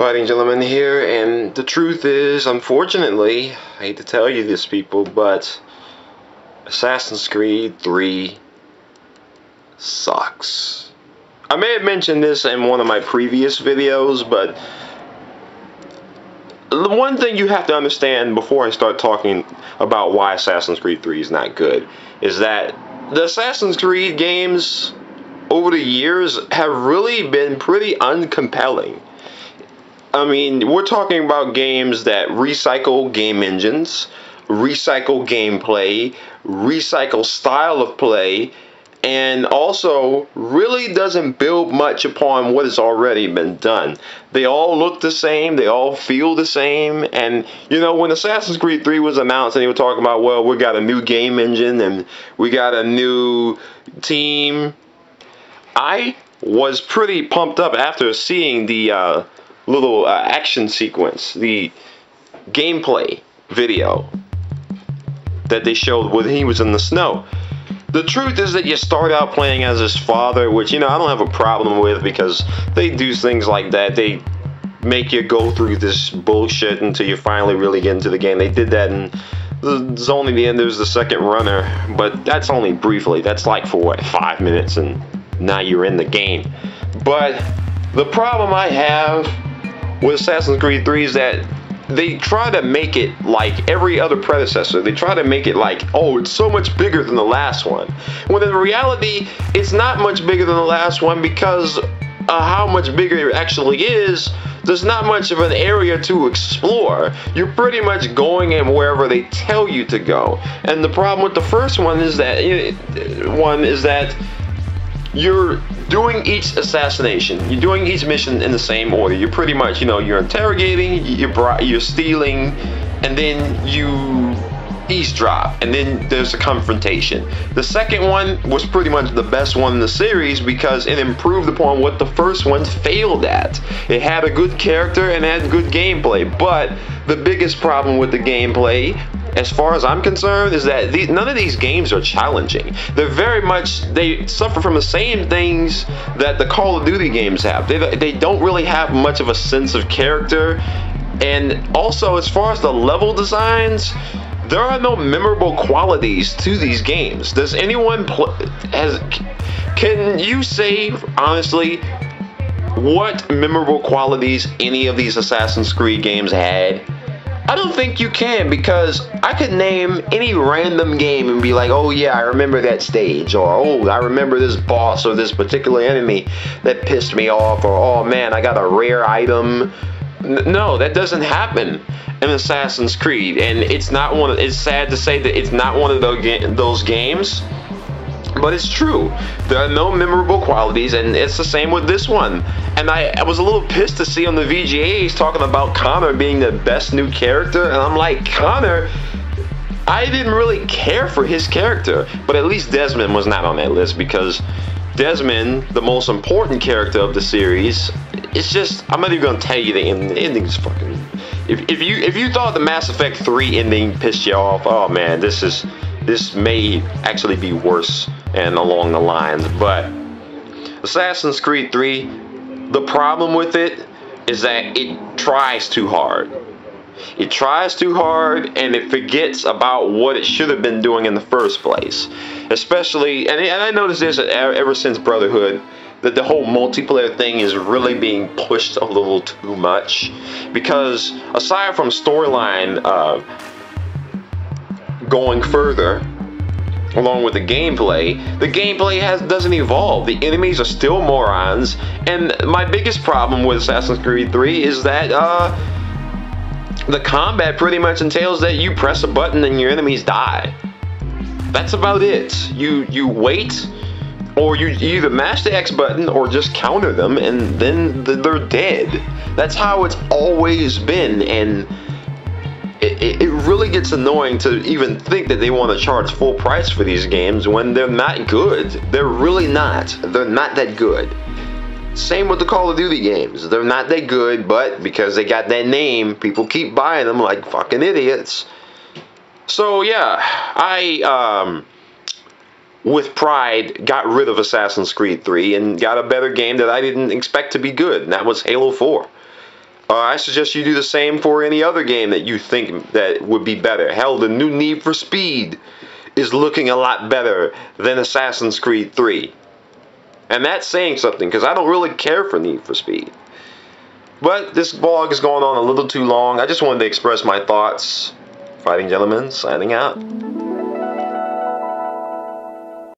Fighting Gentleman here, and the truth is, unfortunately, I hate to tell you this, people, but Assassin's Creed 3 sucks. I may have mentioned this in one of my previous videos, but the one thing you have to understand before I start talking about why Assassin's Creed 3 is not good is that the Assassin's Creed games over the years have really been pretty uncompelling. I mean, we're talking about games that recycle game engines, recycle gameplay, recycle style of play, and also really doesn't build much upon what has already been done. They all look the same, they all feel the same, and you know, when Assassin's Creed 3 was announced and they were talking about, well, we got a new game engine and we got a new team, I was pretty pumped up after seeing the little action sequence, the gameplay video that they showed when he was in the snow. The truth is that you start out playing as his father, which, you know, I don't have a problem with because they do things like that. They make you go through this bullshit until you finally really get into the game. They did that in it's only the end. There's the second runner, but that's only briefly. That's like for what, 5 minutes, and now you're in the game. But the problem I have with Assassin's Creed 3 is that they try to make it like every other predecessor. They try to make it like, oh, it's so much bigger than the last one. When in reality, it's not much bigger than the last one because how much bigger it actually is, there's not much of an area to explore. You're pretty much going in wherever they tell you to go. And the problem with the first one is that you're doing each assassination, you're doing each mission in the same order. You're pretty much, you know, you're interrogating, you're stealing, and then you eavesdrop, and then there's a confrontation. The second one was pretty much the best one in the series because it improved upon what the first one failed at. It had a good character and had good gameplay, but the biggest problem with the gameplay, as far as I'm concerned, is that none of these games are challenging. They suffer from the same things that the Call of Duty games have. They don't really have much of a sense of character, and also as far as the level designs, there are no memorable qualities to these games. Does anyone can you say honestly what memorable qualities any of these Assassin's Creed games had? I don't think you can, because I could name any random game and be like, oh yeah, I remember that stage, or oh, I remember this boss or this particular enemy that pissed me off, or oh man, I got a rare item. No, that doesn't happen in Assassin's Creed, and it's sad to say that it's not one of those games, but it's true. There are no memorable qualities, and it's the same with this one. And I was a little pissed to see on the VGAs talking about Connor being the best new character, and I'm like, Connor, I didn't really care for his character, but at least Desmond was not on that list, because Desmond, the most important character of the series, it's just, I'm not even gonna tell you the ending's fucking. If you thought the Mass Effect 3 ending pissed you off, oh man, this may actually be worse and along the lines. But Assassin's Creed 3, the problem with it is that it tries too hard. It tries too hard, and it forgets about what it should have been doing in the first place. Especially, and I noticed this ever since Brotherhood, that the whole multiplayer thing is really being pushed a little too much. Because aside from storyline going further, along with the gameplay doesn't evolve. The enemies are still morons, and my biggest problem with Assassin's Creed 3 is that the combat pretty much entails that you press a button and your enemies die. That's about it. You wait, or you either mash the X button or just counter them, and then they're dead. That's how it's always been, and it really gets annoying to even think that they want to charge full price for these games when they're not good. They're really not. They're not that good. Same with the Call of Duty games. They're not that good, but because they got that name, people keep buying them like fucking idiots. So yeah, I with pride got rid of Assassin's Creed 3 and got a better game that I didn't expect to be good, and that was Halo 4. I suggest you do the same for any other game that you think that would be better. Hell, the new Need for Speed is looking a lot better than Assassin's Creed 3. And that's saying something, because I don't really care for Need for Speed. But this vlog is going on a little too long. I just wanted to express my thoughts. Fighting Gentleman, signing out.